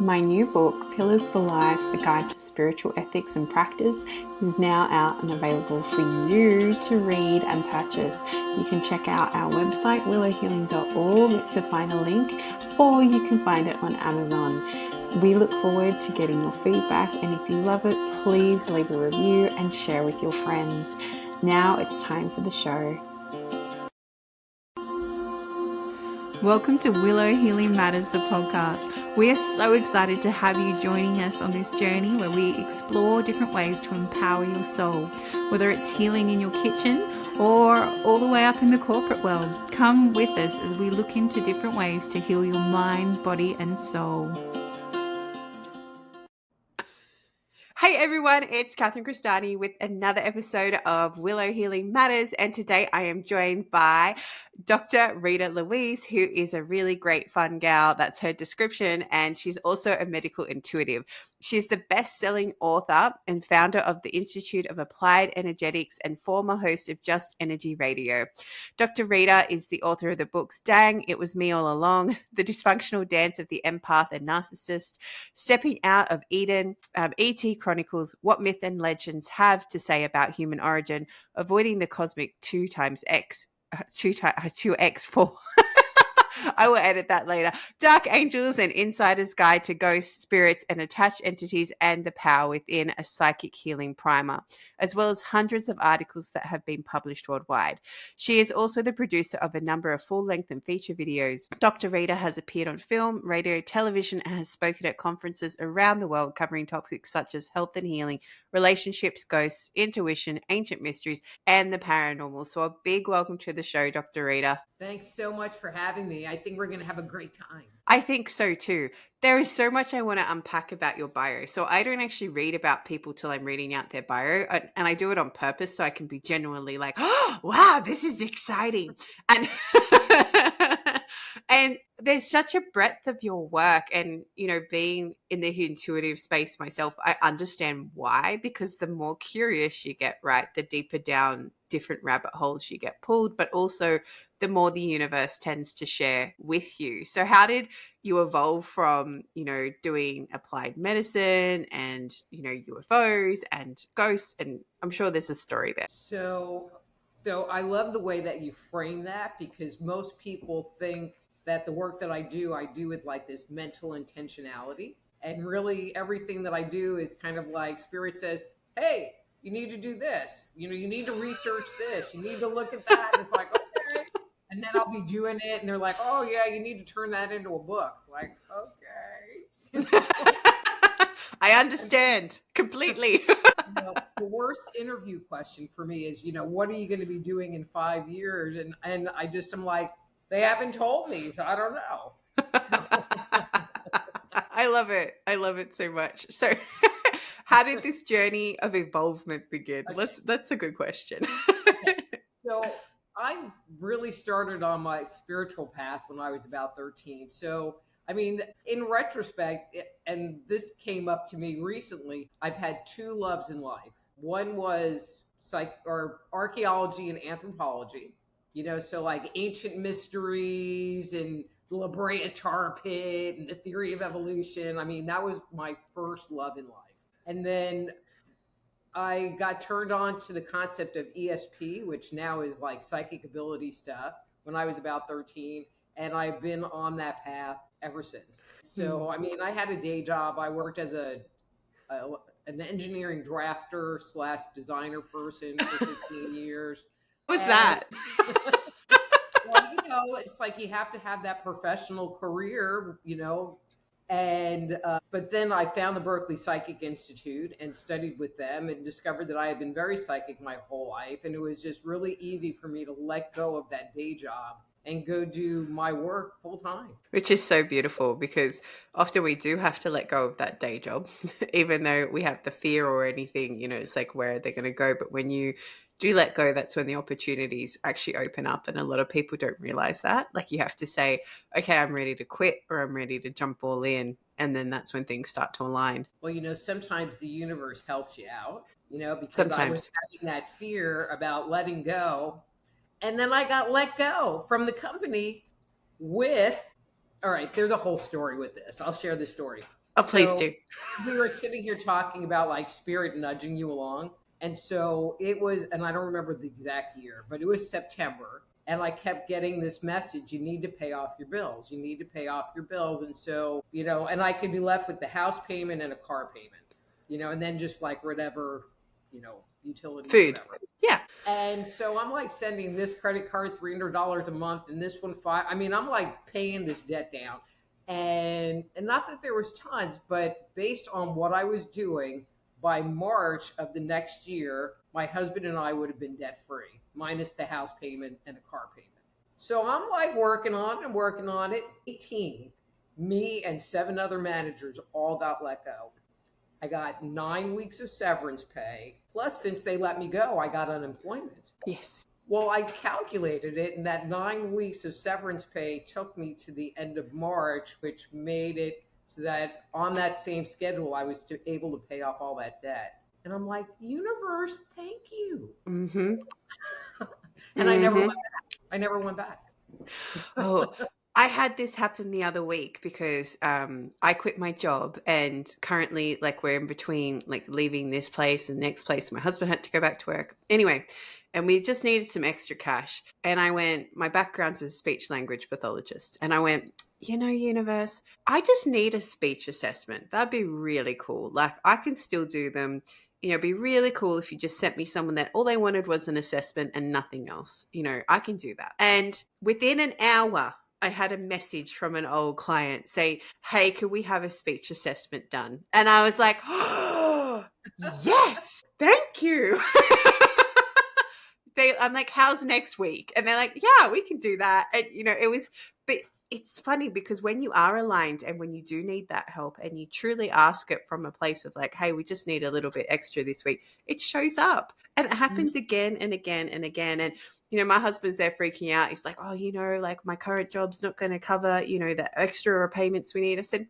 My new book, Pillars for Life, A Guide to Spiritual Ethics and Practice, is now out and available for you to read and purchase. You can check out our website, willowhealing.org, to find a link, or you can find it on Amazon. We look forward to getting your feedback, and if you love it, please leave a review and share with your friends. Now it's time for the show. Welcome to Willow Healing Matters, the podcast. We are so excited to have you joining us on this journey where we explore different ways to empower your soul, whether it's healing in your kitchen or all the way up in the corporate world. Come with us as we look into different ways to heal your mind, body, and soul. Hey everyone, it's Catherine Cristani with another episode of Willow Healing Matters, and today I am joined by Dr. Rita Louise, who is a really great fun gal. That's her description, and she's also a medical intuitive. She's the best-selling author and founder of the Institute of Applied Energetics and former host of Just Energy Radio. Dr. Rita is the author of the books Dang, It Was Me All Along, The Dysfunctional Dance of the Empath and Narcissist, Stepping Out of Eden, E.T. Chronicles, What Myth and Legends Have to Say About Human Origin, Avoiding the Cosmic 2x4. I will edit that later. Dark Angels, an insider's guide to ghosts, spirits, and attached entities, and the power within, a psychic healing primer, as well as hundreds of articles that have been published worldwide. She is also the producer of a number of full-length and feature videos. Dr. Rita has appeared on film, radio, television, and has spoken at conferences around the world covering topics such as health and healing, relationships, ghosts, intuition, ancient mysteries, and the paranormal. So a big welcome to the show, Dr. Rita. Thanks so much for having me. I think we're going to have a great time. I think so too. There is so much I want to unpack about your bio. So I don't actually read about people till I'm reading out their bio, and I do it on purpose so I can be genuinely like, oh, wow, this is exciting. And and there's such a breadth of your work, and being in the intuitive space myself, I understand why, because the more curious you get, right, the deeper down different rabbit holes you get pulled, but also the more the universe tends to share with you. So how did you evolve from, doing applied medicine and, UFOs and ghosts? And I'm sure there's a story there. So I love the way that you frame that, because most people think that the work that I do with like this mental intentionality. And really everything that I do is kind of like Spirit says, hey, you need to do this. You need to research this. You need to look at that. And it's like, okay. And then I'll be doing it. And they're like, oh yeah, you need to turn that into a book. Like, okay. I understand completely. The worst interview question for me is, what are you going to be doing in 5 years? And I'm like, they haven't told me, so I don't know. I love it. I love it so much. So how did this journey of evolvement begin? Okay. That's a good question. Okay. So I really started on my spiritual path when I was about 13. So, I mean, in retrospect, and this came up to me recently, I've had two loves in life. One was archaeology and anthropology, so like ancient mysteries and the La Brea tar pit and the theory of evolution. I mean, that was my first love in life. And then I got turned on to the concept of ESP, which now is like psychic ability stuff, when I was about 13. And I've been on that path ever since. So, I mean, I had a day job. I worked as an engineering drafter / designer person for 15 years. What was that? Well, it's like you have to have that professional career, and but then I found the Berkeley Psychic Institute and studied with them and discovered that I had been very psychic my whole life. And it was just really easy for me to let go of that day job and go do my work full time. Which is so beautiful, because often we do have to let go of that day job, even though we have the fear or anything, it's like, where are they going to go? But when you do let go, that's when the opportunities actually open up. And a lot of people don't realize that. Like, you have to say, okay, I'm ready to quit, or I'm ready to jump all in. And then that's when things start to align. Well, sometimes the universe helps you out, because Sometimes. I was having that fear about letting go. And then I got let go from the company all right, there's a whole story with this. I'll share the story. Oh, please So do. we were sitting here talking about like spirit nudging you along. And so it was, and I don't remember the exact year, but it was September. And I kept getting this message, you need to pay off your bills. You need to pay off your bills. And so, and I could be left with the house payment and a car payment, and then just like whatever, utilities, Food. whatever. Yeah. And so I'm like sending this credit card $300 a month and this one five. I mean, I'm like paying this debt down. And not that there was tons, but based on what I was doing, by March of the next year, my husband and I would have been debt free, minus the house payment and the car payment. So I'm like working on it and working on it. 18, me and 7 other managers all got let go. I got 9 weeks of severance pay. Plus, since they let me go, I got unemployment. Yes. Well, I calculated it, and that 9 weeks of severance pay took me to the end of March, which made it so that on that same schedule, I was able to pay off all that debt. And I'm like, universe, thank you. Mm-hmm. And I never Mm-hmm. went back. I never went back. Oh, I had this happen the other week because I quit my job and currently like we're in between like leaving this place and next place. My husband had to go back to work. Anyway, and we just needed some extra cash. And I went, my background's as a speech language pathologist. And I went, universe, I just need a speech assessment. That'd be really cool. Like I can still do them. It'd be really cool if you just sent me someone that all they wanted was an assessment and nothing else. I can do that. And within an hour, I had a message from an old client say, hey, could we have a speech assessment done? And I was like, oh, yes, thank you. I'm like, how's next week? And they're like, yeah, we can do that. And, it was, but it's funny because when you are aligned and when you do need that help and you truly ask it from a place of like, hey, we just need a little bit extra this week, it shows up and it Mhm. happens again and again and again. And, my husband's there freaking out. He's like, oh, like my current job's not going to cover, the extra repayments we need. I said,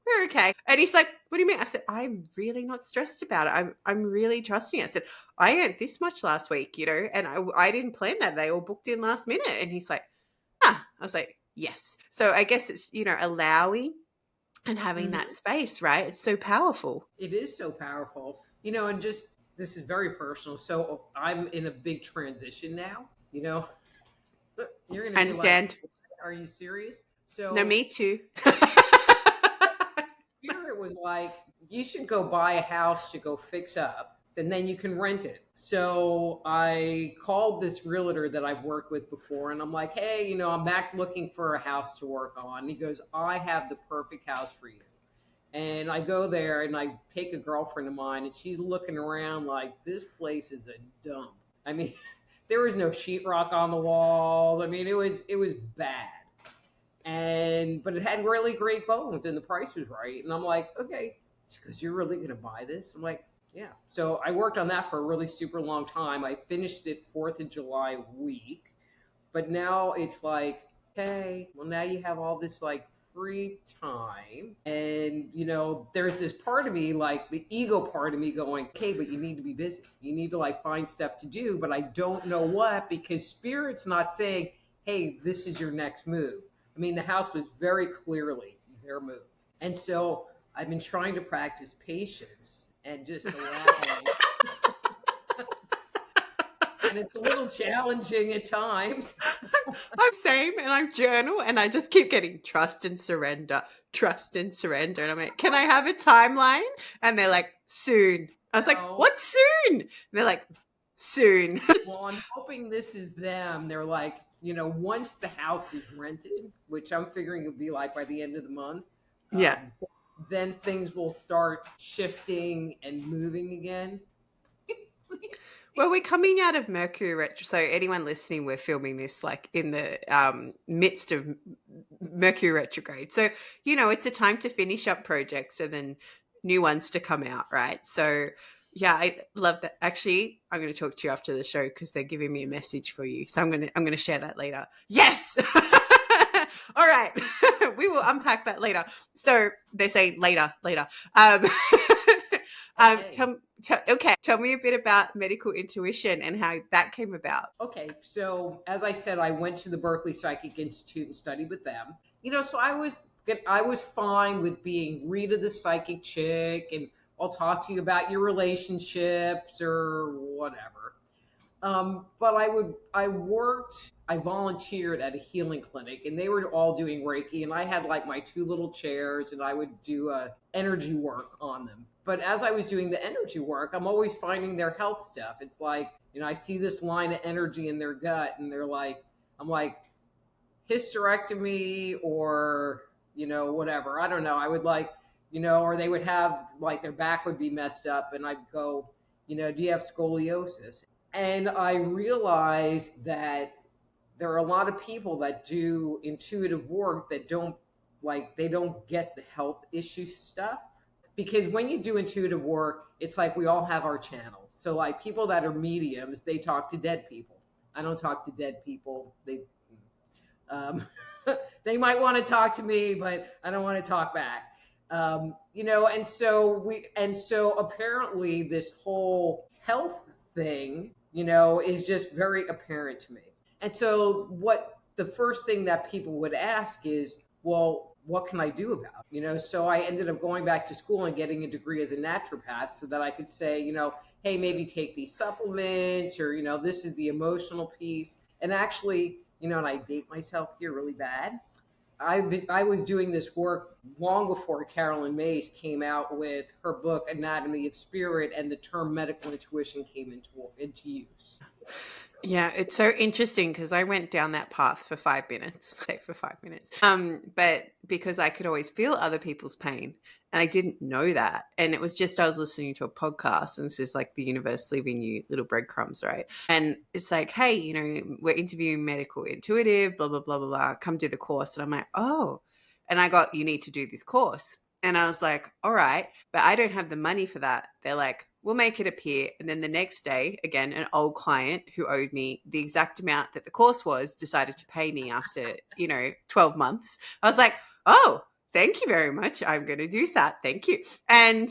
we're okay. And he's like, what do you mean? I said, I'm really not stressed about it. I'm really trusting it. I said, I earned this much last week, and I didn't plan that. They all booked in last minute. And he's like, I was like, yes. So I guess it's, allowing and having that Mhm. space, right? It's so powerful. It is so powerful, and just this is very personal. So I'm in a big transition now, you're going to I be like, understand. are you serious? No, So me too. Spirit was like, you should go buy a house to go fix up, and then you can rent it. So I called this realtor that I've worked with before, and I'm like, hey, I'm back looking for a house to work on. He goes, I have the perfect house for you. And I go there and I take a girlfriend of mine, and she's looking around like, this place is a dump. I mean, there was no sheetrock on the wall. I mean, it was bad. But it had really great bones and the price was right. And I'm like, okay, because you're really gonna buy this? I'm like, yeah. So I worked on that for a really super long time. I finished it 4th of July week, but now it's like, okay, well now you have all this like free time, and there's this part of me, like the ego part of me, going, okay, but you need to be busy. You need to like find stuff to do, but I don't know what, because spirit's not saying, hey, this is your next move. I mean, the house was very clearly their move. And so I've been trying to practice patience and just allowing. And it's a little challenging at times. I'm same and I journal and I just keep getting trust and surrender, trust and surrender. And I'm like, can I have a timeline? And they're like, soon. I was like, No. what soon? And they're like, soon. Well, I'm hoping this is them. They're like, once the house is rented, which I'm figuring it'll be like by the end of the month, Yeah. um, then things will start shifting and moving again. Well, we're coming out of Mercury retro. So anyone listening, we're filming this like in the midst of Mercury retrograde. So, it's a time to finish up projects and then new ones to come out, right? So, yeah, I love that. Actually, I'm going to talk to you after the show because they're giving me a message for you. So I'm going to share that later. Yes. All right. We will unpack that later. So they say later, later. Okay. Tell me a bit about medical intuition and how that came about. Okay, so as I said, I went to the Berkeley Psychic Institute and studied with them. So I was I was fine with being Rita the psychic chick, and I'll talk to you about your relationships or whatever. But I volunteered at a healing clinic, and they were all doing Reiki, and I had like my two little chairs, and I would do energy work on them. But as I was doing the energy work, I'm always finding their health stuff. It's like, I see this line of energy in their gut, and I'm like, hysterectomy or, whatever. I don't know. I would like, or they would have like their back would be messed up, and I'd go, do you have scoliosis? And I realized that there are a lot of people that do intuitive work that they don't get the health issue stuff. Because when you do intuitive work, it's like we all have our channels. So like people that are mediums, they talk to dead people. I don't talk to dead people. Um, they might want to talk to me, but I don't want to talk back. And so apparently this whole health thing, is just very apparent to me. And so what the first thing that people would ask is, well, what can I do about it? So I ended up going back to school and getting a degree as a naturopath so that I could say, hey, maybe take these supplements, or, this is the emotional piece. And actually, and I date myself here really bad. I was doing this work long before Carolyn Mays came out with her book Anatomy of Spirit, and the term medical intuition came into use. Yeah, it's so interesting because I went down that path for 5 minutes, say for 5 minutes. But because I could always feel other people's pain, and I didn't know that. And it was just I was listening to a podcast, and this is like the universe leaving you little breadcrumbs, right? And it's like, hey, we're interviewing medical intuitive, blah blah blah blah blah. Come do the course, and I'm like, oh, and I got you need to do this course, and I was like, all right, but I don't have the money for that. They're like, we'll make it appear. And then the next day, again, an old client who owed me the exact amount that the course was decided to pay me after, 12 months. I was like, oh, thank you very much. I'm going to do that. Thank you. And,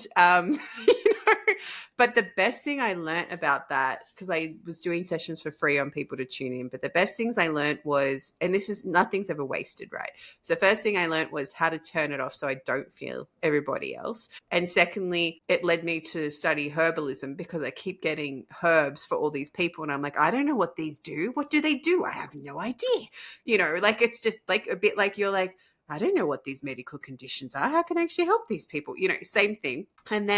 but the best thing I learned about that, because I was doing sessions for free on people to tune in, but the best things I learned was, and this is nothing's ever wasted, right? So the first thing I learned was how to turn it off so I don't feel everybody else. And secondly, it led me to study herbalism because I keep getting herbs for all these people. And I'm like, I don't know what these do. What do they do? I have no idea. Like it's just like a bit like you're like, I don't know what these medical conditions are. How can I actually help these people? Same thing. And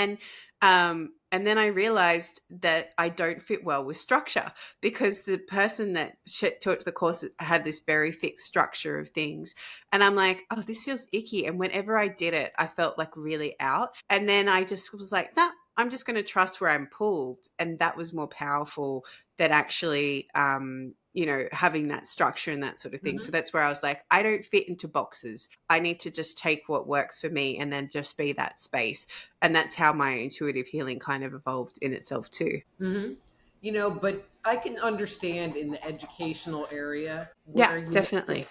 then I realized that I don't fit well with structure because the person that taught the course had this very fixed structure of things. And I'm like, oh, this feels icky. And whenever I did it, I felt like really out. And then I just was like, nah, I'm just going to trust where I'm pulled. And that was more powerful than actually, having that structure and that sort of thing. Mm-hmm. So that's where I was like, I don't fit into boxes. I need to just take what works for me and then just be that space. And that's how my intuitive healing kind of evolved in itself too. Mm-hmm. But I can understand in the educational area Yeah, where you want definitely.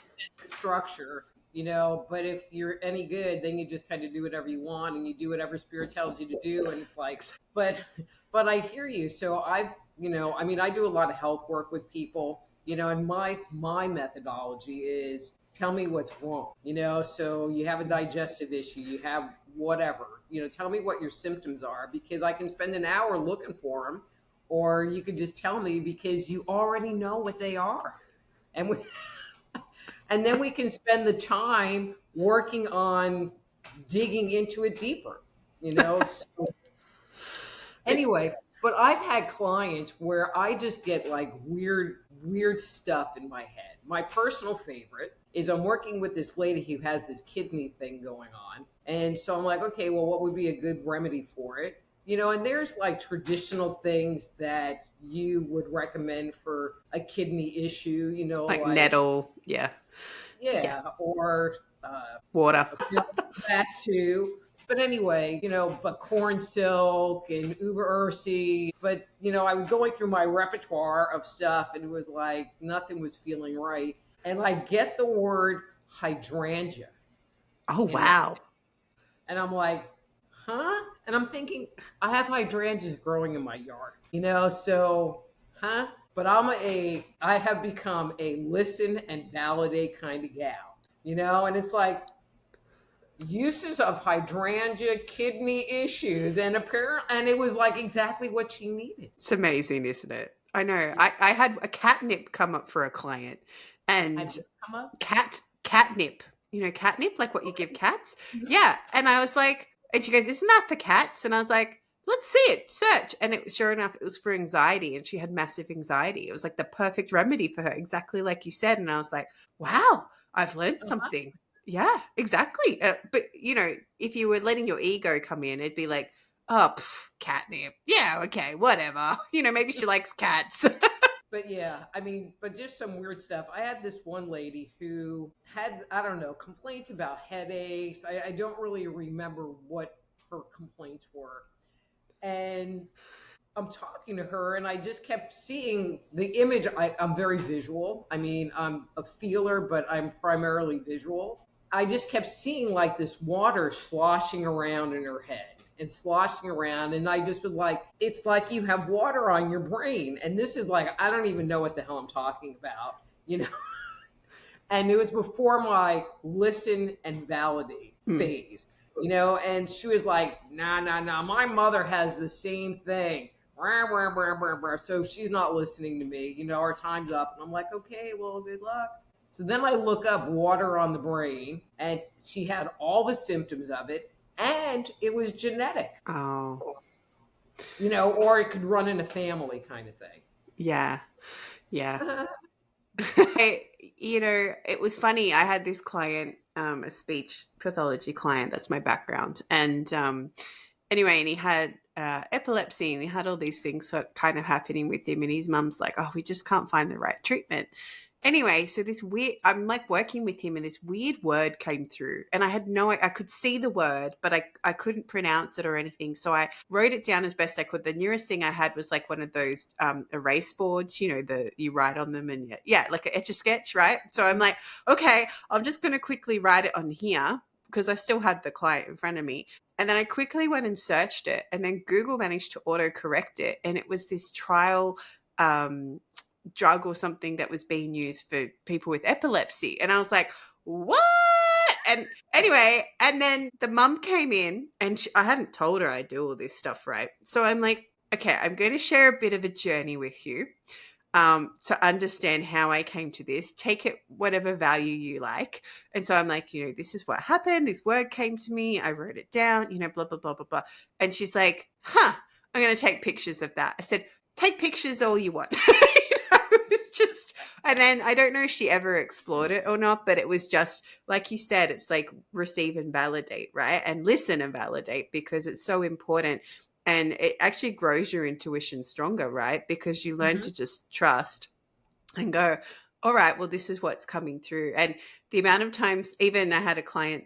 structure, but if you're any good, then you just kind of do whatever you want, and you do whatever spirit tells you to do. And it's like, but, but I hear you. So I do a lot of health work with people, and my methodology is tell me what's wrong, so you have a digestive issue, you have whatever, tell me what your symptoms are, because I can spend an hour looking for them, or you could just tell me because you already know what they are. And and then we can spend the time working on digging into it deeper, So anyway, but I've had clients where I just get like weird stuff in my head. My personal favorite is I'm working with this lady who has this kidney thing going on. And so I'm like, okay, well, what would be a good remedy for it? And there's like traditional things that you would recommend for a kidney issue, Like like, nettle. Yeah. Yeah. yeah, or Water. that too. But anyway, but corn silk and uber ursi. But, I was going through my repertoire of stuff, and it was like nothing was feeling right. And I get the word hydrangea Oh, in my, wow. and I'm like, huh? And I'm thinking, I have hydrangeas growing in my yard, so, huh? But I have become a listen and validate kind of gal, and it's like, uses of hydrangea, kidney issues, and it was like exactly what she needed. It's amazing, isn't it? I know. Yeah. I had a catnip come up for a client, Had and what come up? catnip. You know, catnip, like what you give cats. Yeah, and I was like, and she goes, "Isn't that for cats?" And I was like, "Let's see it, search." And it was sure enough, it was for anxiety, and she had massive anxiety. It was like the perfect remedy for her, exactly like you said. And I was like, "Wow, I've learned Uh-huh. something." Yeah, exactly. But you know, if you were letting your ego come in, it'd be like, oh, catnip. Yeah, okay, whatever. You know, maybe she likes cats. But yeah, I mean, but just some weird stuff. I had this one lady who had, I don't know, complaints about headaches. I don't really remember what her complaints were. And I'm talking to her, and I just kept seeing the image. I'm very visual. I mean, I'm a feeler, but I'm primarily visual. I just kept seeing like this water sloshing around in her head and sloshing around. And I just was like, it's like you have water on your brain. And this is like, I don't even know what the hell I'm talking about, you know? And it was before my listen and validate Hmm. phase, you know? And she was like, nah, nah, nah, my mother has the same thing. Rah, rah, rah, rah, rah. So she's not listening to me, you know, our time's up. And I'm like, okay, well, good luck. So then I look up water on the brain, and she had all the symptoms of it, and it was genetic, Oh, you know, or it could run in a family kind of thing. yeah, yeah. You know, it was funny. I had this client, a speech pathology client. That's my background. And anyway, and he had epilepsy and he had all these things kind of happening with him. And his mum's like, oh, we just can't find the right treatment. Anyway, so this weird, I'm like working with him and this weird word came through and I had I could see the word, but I couldn't pronounce it or anything. So I wrote it down as best I could. The nearest thing I had was like one of those erase boards, you know, you write on them and yeah, like an etch a sketch, right? So I'm like, okay, I'm just going to quickly write it on here because I still had the client in front of me. And then I quickly went and searched it, and then Google managed to auto correct it. And it was this trial drug or something that was being used for people with epilepsy. And I was like, what? And anyway, and then the mum came in and I hadn't told her I do all this stuff, right? So I'm like, okay, I'm going to share a bit of a journey with you to understand how I came to this. Take it whatever value you like. And so I'm like, you know, this is what happened. This word came to me. I wrote it down, you know, blah, blah, blah, blah, blah. And she's like, huh, I'm going to take pictures of that. I said, take pictures all you want. You know, it's just, and then I don't know if she ever explored it or not, but it was just, like you said, it's like receive and validate, right? And listen and validate because it's so important and it actually grows your intuition stronger, right? Because you learn Hmm. to just trust and go, all right, well, this is what's coming through. And the amount of times, even I had a client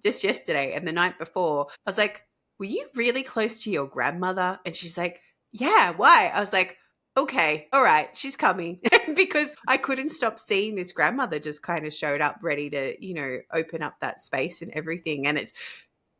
just yesterday and the night before, I was like, were you really close to your grandmother? And she's like, yeah, why? I was like, okay, all right, she's coming. Because I couldn't stop seeing this grandmother just kind of showed up ready to, you know, open up that space and everything. And it's,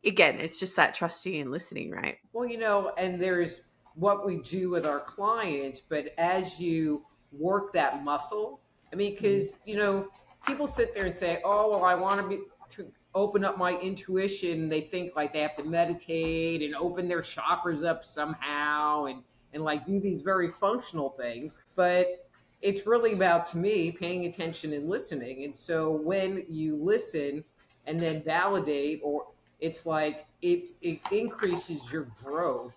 again, it's just that trusting and listening, right? Well, you know, and there's what we do with our clients, but as you work that muscle, I mean, Mm. because, you know, people sit there and say, oh, well, I want to be to open up my intuition. They think like they have to meditate and open their chakras up somehow and like do these very functional things. But it's really about, to me, paying attention and listening. And so when you listen and then validate, or it's like it increases your growth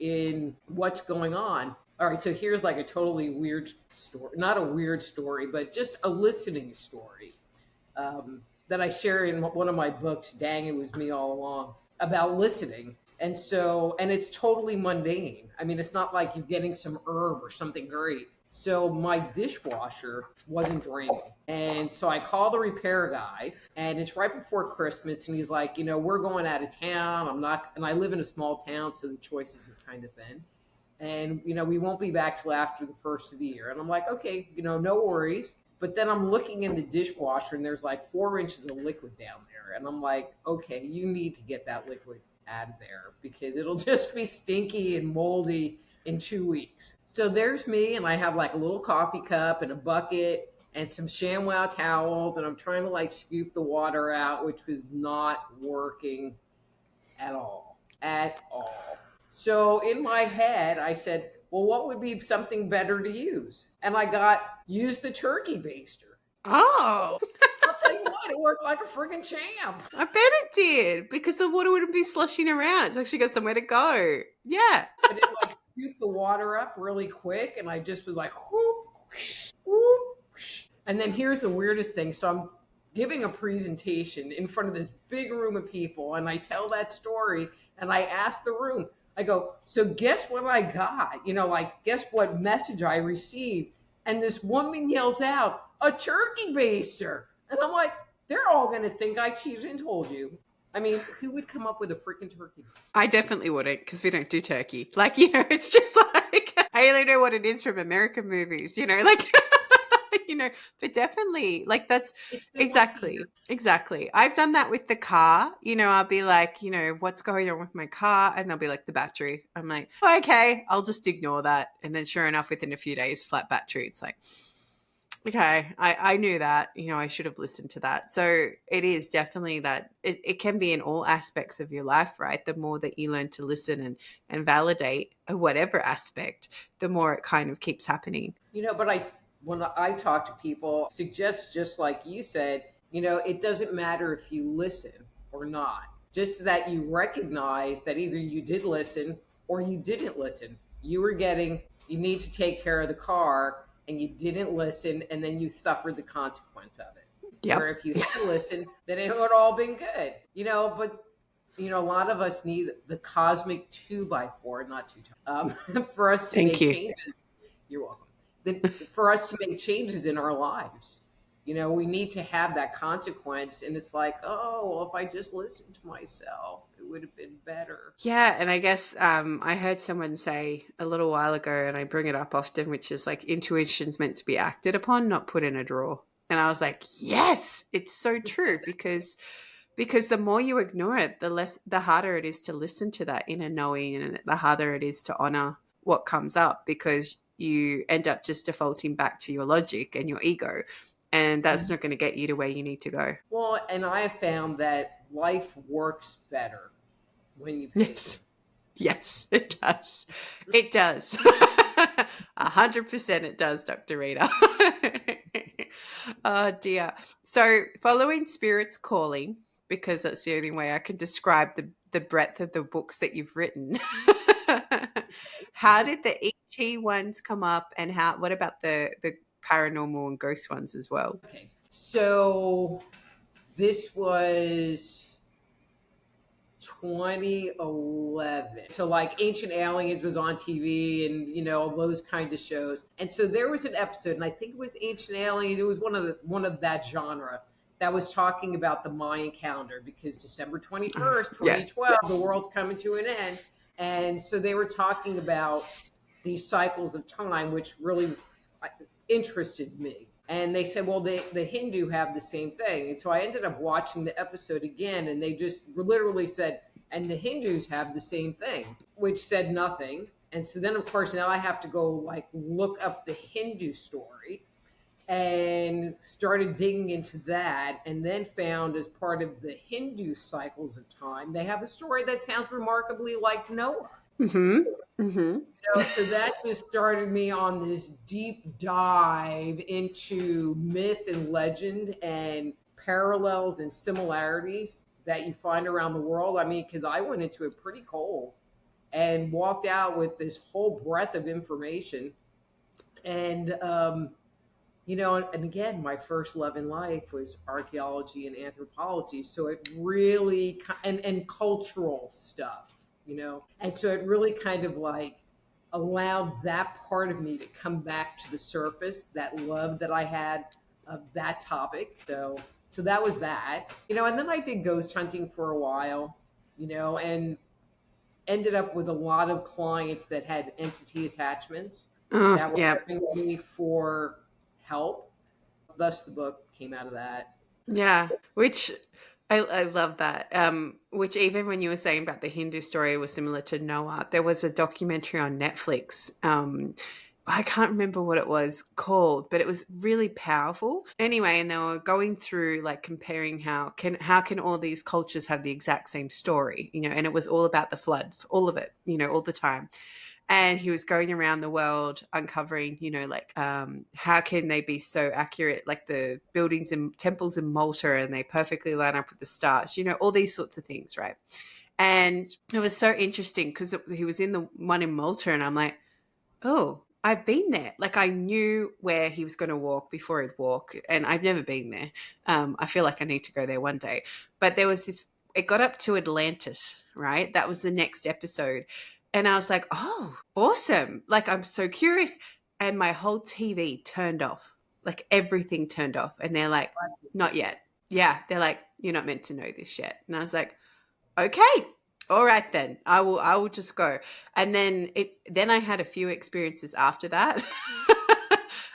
in what's going on. All right, so here's like a totally weird story, not a weird story, but just a listening story that I share in one of my books. Dang, it was me all along, about listening. And so, and it's totally mundane. I mean, it's not like you're getting some herb or something great. So my dishwasher wasn't draining. And so I call the repair guy, and it's right before Christmas, and he's like, you know, we're going out of town. I'm not, and I live in a small town, so the choices are kind of thin. And, you know, we won't be back till after the first of the year. And I'm like, okay, you know, no worries. But then I'm looking in the dishwasher, and there's like 4 inches of liquid down there. And I'm like, okay, you need to get that liquid out of there because it'll just be stinky and moldy in 2 weeks. So there's me, and I have like a little coffee cup and a bucket, and some ShamWow towels, and I'm trying to like scoop the water out, which was not working at all. At all. So in my head, I said, well, what would be something better to use? And I got use the turkey baster. Oh, I'll tell you what, it worked like a friggin' champ. I bet it did because the water wouldn't be sloshing around. It's actually got somewhere to go. Yeah. But it like scooped the water up really quick, and I just was like, whoop, whoosh, whoop, whoosh. And then here's the weirdest thing. So I'm giving a presentation in front of this big room of people, and I tell that story, and I ask the room, I go, so guess what I got? You know, like, guess what message I received? And this woman yells out, a turkey baster. And I'm like, they're all going to think I cheated and told you. I mean, who would come up with a freaking turkey baster? I definitely wouldn't because we don't do turkey. Like, it's just like, I only know what it is from American movies, like, but definitely, like, that's It's good once a exactly, year. exactly. I've done that with the car. I'll be like, what's going on with my car? And they'll be like, the battery. I'm like, oh, okay, I'll just ignore that. And then sure enough, within a few days, flat battery. It's like, okay, I knew that. I should have listened to that. So it is definitely that it can be in all aspects of your life, right? The more that you learn to listen and validate whatever aspect, the more it kind of keeps happening. But when I talk to people, suggest just like you said, it doesn't matter if you listen or not. Just that you recognize that either you did listen or you didn't listen. You need to take care of the car and you didn't listen and then you suffered the consequence of it. Where Yep. if you had listened, then it would all been good. But a lot of us need the cosmic 2x4, not two times, for us to Thank make you. changes. You're welcome. For us to make changes in our lives. We need to have that consequence. And it's like, oh, well, if I just listened to myself, it would have been better. Yeah, and I guess I heard someone say a little while ago, and I bring it up often, which is like intuition's meant to be acted upon, not put in a drawer. And I was like, yes, it's so true because the more you ignore it, the harder it is to listen to that inner knowing, and the harder it is to honor what comes up because you end up just defaulting back to your logic and your ego, and that's not going to get you to where you need to go. Well, and I have found that life works better when you pay Yes. attention. Yes, it does. It does. 100% it does, Dr. Rita. Oh dear. So following Spirit's calling, because that's the only way I can describe the breadth of the books that you've written. How did the ET ones come up, and what about the paranormal and ghost ones as well? Okay. So this was 2011. So like Ancient Aliens was on TV and those kinds of shows. And so there was an episode, and I think it was Ancient Aliens. It was one of that genre that was talking about the Mayan calendar because December 21st, Yeah. 2012, the world's coming to an end. And so they were talking about these cycles of time, which really interested me. And they said, well, the Hindu have the same thing. And so I ended up watching the episode again, and they just literally said, and the Hindus have the same thing, which said nothing. And so then, of course, now I have to go like look up the Hindu story and started digging into that, and then found as part of the Hindu cycles of time, they have a story that sounds remarkably like Noah. Mm-hmm. Mm-hmm. So that just started me on this deep dive into myth and legend and parallels and similarities that you find around the world. I mean, because I went into it pretty cold and walked out with this whole breadth of information. And, and again, my first love in life was archaeology and anthropology. So it really, and cultural stuff, and so it really kind of like allowed that part of me to come back to the surface, that love that I had of that topic. So that was that, and then I did ghost hunting for a while, and ended up with a lot of clients that had entity attachments that were Yeah. coming to me for help. Thus, the book came out of that. Yeah, which I love that. Which even when you were saying about the Hindu story was similar to Noah, there was a documentary on Netflix. I can't remember what it was called, but it was really powerful. Anyway, and they were going through like comparing how can all these cultures have the exact same story, and it was all about the floods, all of it, all the time. And he was going around the world uncovering, like how can they be so accurate, like the buildings and temples in Malta, and they perfectly line up with the stars, all these sorts of things, right? And it was so interesting because he was in the one in Malta, and I'm like, oh, I've been there. Like I knew where he was going to walk before he'd walk, and I've never been there. I feel like I need to go there one day. But there was this. It got up to Atlantis, right? That was the next episode, and I was like, oh, awesome! Like I'm so curious, and my whole TV turned off. Like everything turned off, and they're like, not yet. Yeah, they're like, you're not meant to know this yet. And I was like, okay, all right then, I will just go. And then I had a few experiences after that.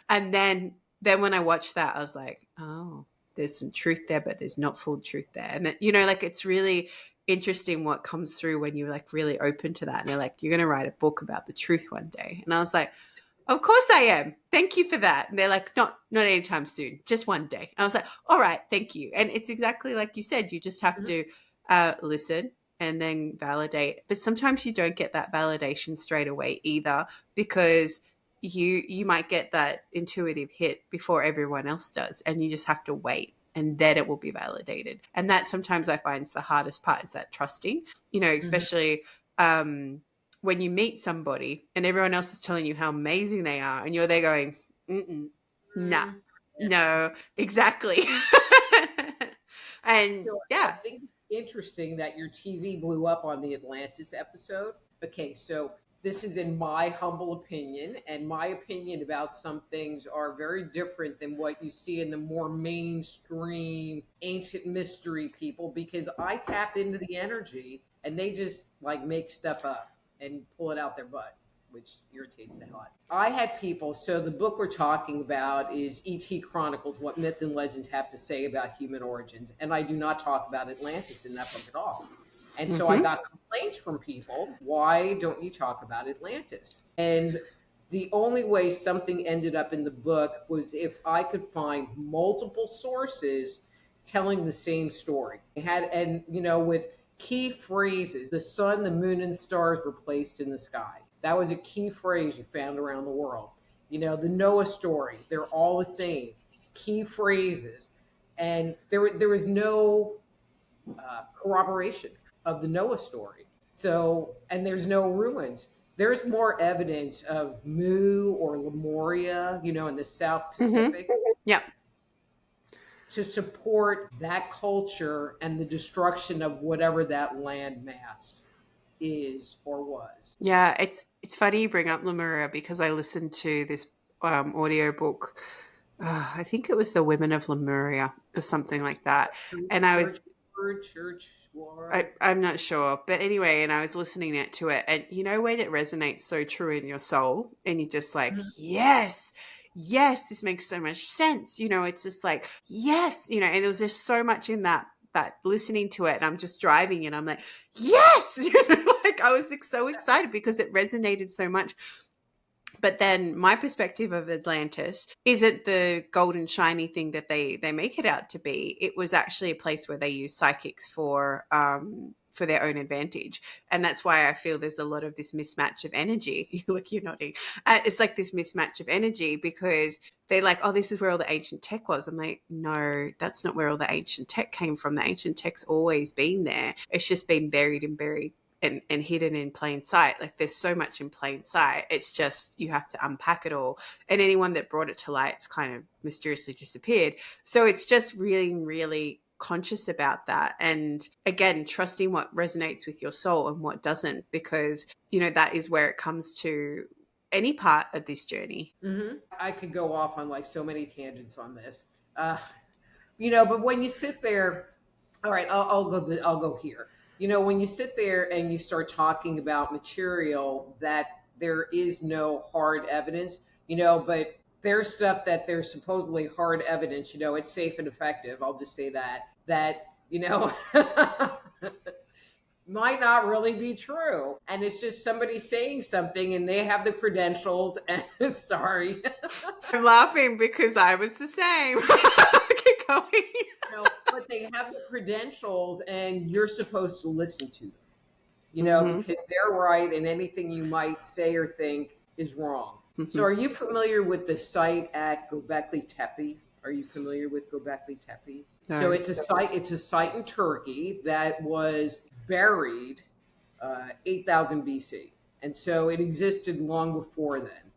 And then when I watched that, I was like, oh, there's some truth there, but there's not full truth there. And like it's really interesting what comes through when you're like really open to that, and they're like, you're going to write a book about the truth one day. And I was like, of course I am. Thank you for that. And they're like, not anytime soon, just one day. I was like, all right, thank you. And it's exactly like you said, you just have Mhm. to listen and then validate. But sometimes you don't get that validation straight away either, because you might get that intuitive hit before everyone else does, and you just have to wait, and then it will be validated. And that sometimes I find is the hardest part, is that trusting, Mhm. especially when you meet somebody and everyone else is telling you how amazing they are, and you're there going, mm-mm, nah, Mm. no, exactly. And So I yeah. think it's interesting that your TV blew up on the Atlantis episode. Okay, so this is in my humble opinion, and my opinion about some things are very different than what you see in the more mainstream ancient mystery people, because I tap into the energy and they just like make stuff up and pull it out their butt, which irritates the hell out of me. I had people, so the book we're talking about is E.T. Chronicles, What Myth and Legends Have to Say About Human Origins. And I do not talk about Atlantis in that book at all. And so I Mm-hmm. got complaints from people, why don't you talk about Atlantis? And the only way something ended up in the book was if I could find multiple sources telling the same story. With key phrases, the sun, the moon, and stars were placed in the sky. That was a key phrase you found around the world. The Noah story, they're all the same. Key phrases. And there was no corroboration of the Noah story. So, and there's no ruins. There's more evidence of Mu or Lemuria, in the South Mm-hmm. Pacific, Yep. to support that culture and the destruction of whatever that land mass is or was. Yeah, it's funny you bring up Lemuria, because I listened to this audio book. I think it was The Women of Lemuria or something like that. And I was Church word, church war. I'm not sure. But anyway, and I was listening to it, and when it resonates so true in your soul, and you're just like, Mhm. yes, yes, this makes so much sense. It's just like, yes, and there was just so much in that listening to it, and I'm just driving and I'm like, yes, like I was like, so excited because it resonated so much. But then my perspective of Atlantis isn't the golden shiny thing that they make it out to be. It was actually a place where they use psychics for their own advantage, and that's why I feel there's a lot of this mismatch of energy. Look, you're nodding. It's like this mismatch of energy, because they're like, oh, this is where all the ancient tech was. I'm like, no, that's not where all the ancient tech came from. The ancient tech's always been there. It's just been buried and buried and hidden in plain sight. Like there's so much in plain sight. It's just you have to unpack it all. And anyone that brought it to light, it's kind of mysteriously disappeared. So it's just really, really conscious about that. And again, trusting what resonates with your soul and what doesn't, because, that is where it comes to any part of this journey. I could go off on like so many tangents on this. Uh, but when you sit there, all right, I'll go here. When you sit there and you start talking about material that there is no hard evidence, but there's stuff that there's supposedly hard evidence, it's safe and effective. I'll just say that, might not really be true. And it's just somebody saying something and they have the credentials and sorry. I'm laughing because I was the same. Keep going. But they have the credentials and you're supposed to listen to them, Mm-hmm. because they're right and anything you might say or think is wrong. So Mm-hmm. are you familiar with the site at Göbekli Tepe? Are you familiar with Göbekli Tepe? So No. it's a site in Turkey that was buried 8,000 BC. And so it existed long before then.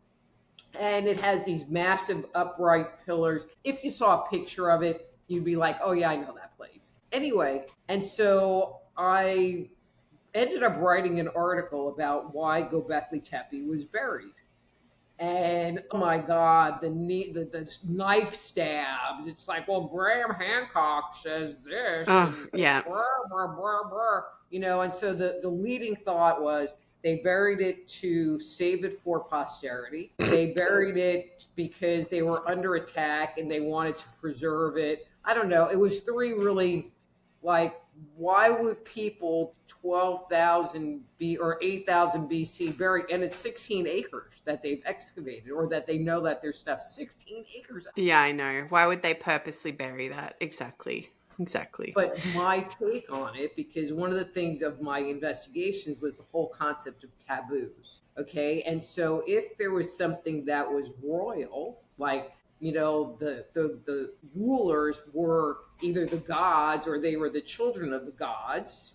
And it has these massive upright pillars. If you saw a picture of it, you'd be like, oh, yeah, I know that place. Anyway, and so I ended up writing an article about why Göbekli Tepe was buried. And oh my God, the knife stabs. It's like, well, Graham Hancock says this, Oh, and yeah. blah, blah, blah, blah. And so the leading thought was they buried it to save it for posterity. They buried it because they were under attack and they wanted to preserve it. I don't know. It was three really, like, why would people 12,000 B or 8,000 BC bury, and it's 16 acres that they've excavated or that they know that there's stuff 16 acres. Yeah, I know. Why would they purposely bury that? Exactly. Exactly. But my take on it, because one of the things of my investigations was the whole concept of taboos. Okay. And so if there was something that was royal, like, the rulers were either the gods or they were the children of the gods,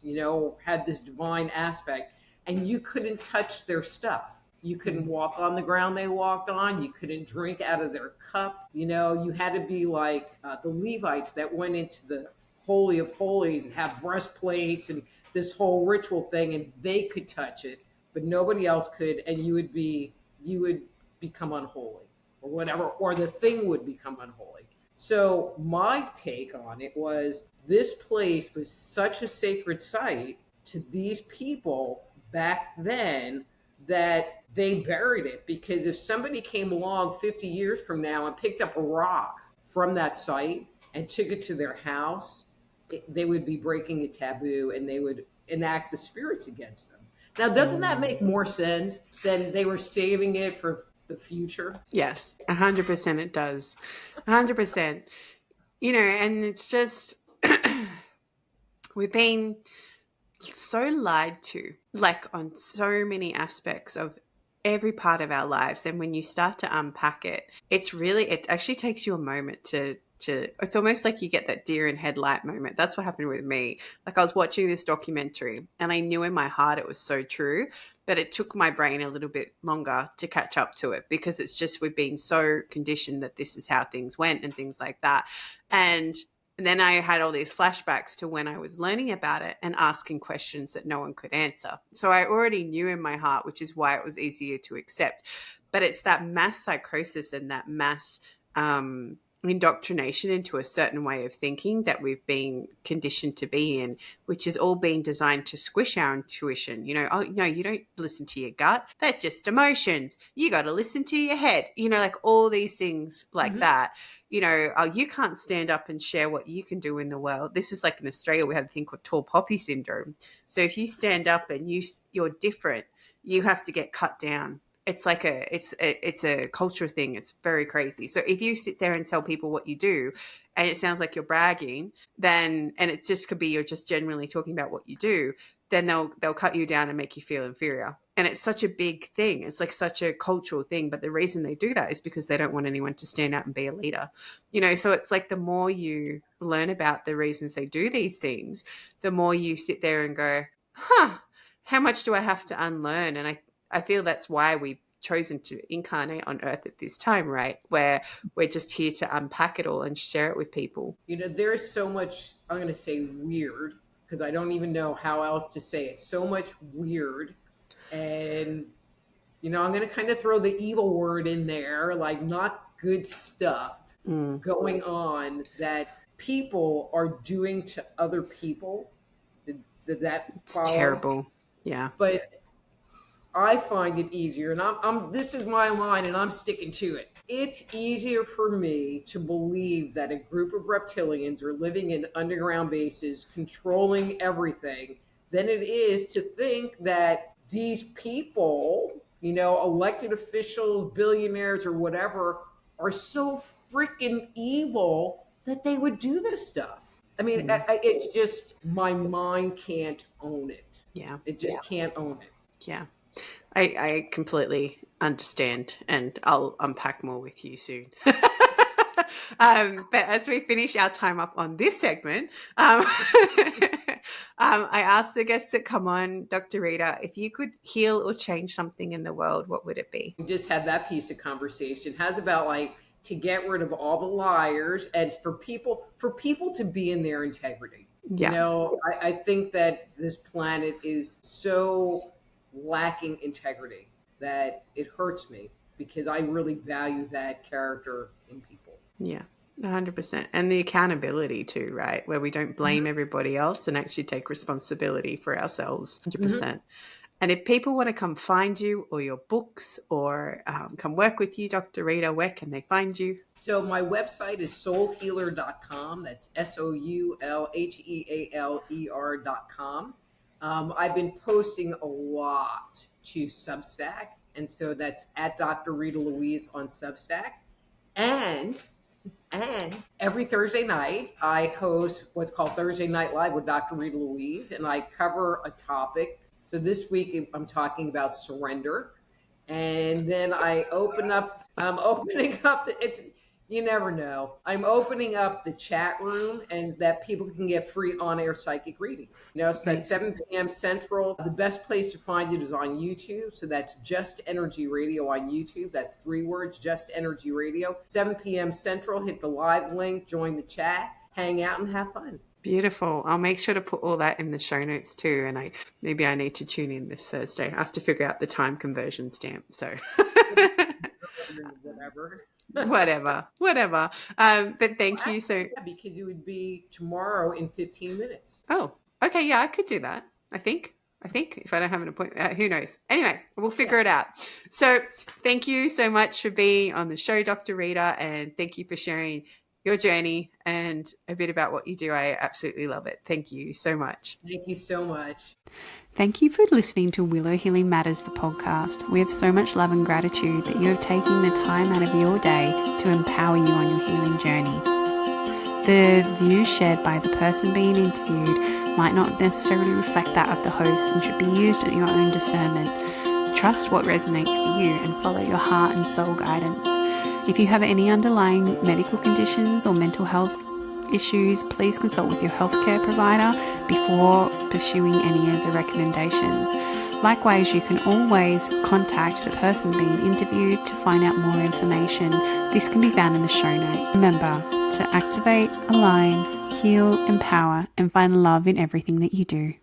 had this divine aspect, and you couldn't touch their stuff. You couldn't walk on the ground they walked on. You couldn't drink out of their cup. You had to be like the Levites that went into the Holy of Holies and have breastplates and this whole ritual thing, and they could touch it, but nobody else could, and you would become unholy or whatever, or the thing would become unholy. So my take on it was this place was such a sacred site to these people back then that they buried it, because if somebody came along 50 years from now and picked up a rock from that site and took it to their house, they would be breaking a taboo and they would enact the spirits against them. Now, doesn't that make more sense than they were saving it for the future? Yes, 100% it does. 100%. And it's just, we've been so lied to, like on so many aspects of every part of our lives. And when you start to unpack it, it actually takes you a moment to it's almost like you get that deer in headlight moment. That's what happened with me. Like I was watching this documentary and I knew in my heart it was so true, but it took my brain a little bit longer to catch up to it, because it's just, we've been so conditioned that this is how things went and things like that. And then I had all these flashbacks to when I was learning about it and asking questions that no one could answer. So I already knew in my heart, which is why it was easier to accept. But it's that mass psychosis and that mass indoctrination into a certain way of thinking that we've been conditioned to be in, which is all being designed to squish our intuition. Oh, no, you don't listen to your gut. That's just emotions. You got to listen to your head, like all these things like Mm-hmm. that. Oh, you can't stand up and share what you can do in the world. This is like in Australia, we have a thing called tall poppy syndrome. So if you stand up and you're different, you have to get cut down. It's like it's a culture thing. It's very crazy. So if you sit there and tell people what you do and it sounds like you're bragging, then, and it just could be you're just generally talking about what you do, then they'll cut you down and make you feel inferior. And it's such a big thing. It's like such a cultural thing. But the reason they do that is because they don't want anyone to stand out and be a leader. So it's like the more you learn about the reasons they do these things, the more you sit there and go, how much do I have to unlearn? And I feel that's why we've chosen to incarnate on earth at this time, right? Where we're just here to unpack it all and share it with people. There's so much, I'm going to say weird, because I don't even know how else to say it. So much weird. And, I'm going to kind of throw the evil word in there, like not good stuff going on that people are doing to other people. Did that It's follow? terrible. Yeah. But I find it easier, and this is my line, and I'm sticking to it. It's easier for me to believe that a group of reptilians are living in underground bases, controlling everything, than it is to think that these people, you know, elected officials, billionaires, or whatever, are so freaking evil that they would do this stuff. I mean, Mm. it's just my mind can't own it. Yeah. It just can't own it. Yeah. I completely understand, and I'll unpack more with you soon. But as we finish our time up on this segment, I asked the guests that come on, Dr. Rita, if you could heal or change something in the world, what would it be? We just had that piece of conversation. How's about like to get rid of all the liars and for people to be in their integrity. You Yeah. know, I think that this planet is so lacking integrity that it hurts me because I really value that character in people. Yeah. 100%. And the accountability too, right? Where we don't blame everybody else and actually take responsibility for ourselves. Mhm. 100%. And if people want to come find you or your books or come work with you, Dr. Rita, where can they find you? So my website is soulhealer.com. That's soulhealer.com. I've been posting a lot to Substack, and so that's at Dr. Rita Louise on Substack. And every Thursday night, I host what's called Thursday Night Live with Dr. Rita Louise, and I cover a topic. So this week I'm talking about surrender, and then I'm opening up. It's you never know. I'm opening up the chat room, and that people can get free on-air psychic readings. You know, so that's 7 p.m. Central. The best place to find it is on YouTube. So that's Just Energy Radio on YouTube. That's 3 words, Just Energy Radio. 7 p.m. Central. Hit the live link, join the chat, hang out, and have fun. Beautiful. I'll make sure to put all that in the show notes too. And maybe I need to tune in this Thursday. I have to figure out the time conversion stamp. So Whatever. whatever. But thank you. So, Yeah, because it would be tomorrow in 15 minutes. oh, okay. Yeah, I could do that. I think if I don't have an appointment, who knows? Anyway, we'll figure it out. So thank you so much for being on the show, Dr. Rita. And thank you for sharing your journey and a bit about what you do. I absolutely love it. Thank you so much. Thank you so much. Thank you for listening to Willow Healing Matters, the podcast. We have so much love and gratitude that you have taken the time out of your day to empower you on your healing journey. The views shared by the person being interviewed might not necessarily reflect that of the host and should be used at your own discernment. Trust what resonates for you and follow your heart and soul guidance. If you have any underlying medical conditions or mental health issues, please consult with your healthcare provider before pursuing any of the recommendations. Likewise, you can always contact the person being interviewed to find out more information. This can be found in the show notes. Remember to activate, align, heal, empower, and find love in everything that you do.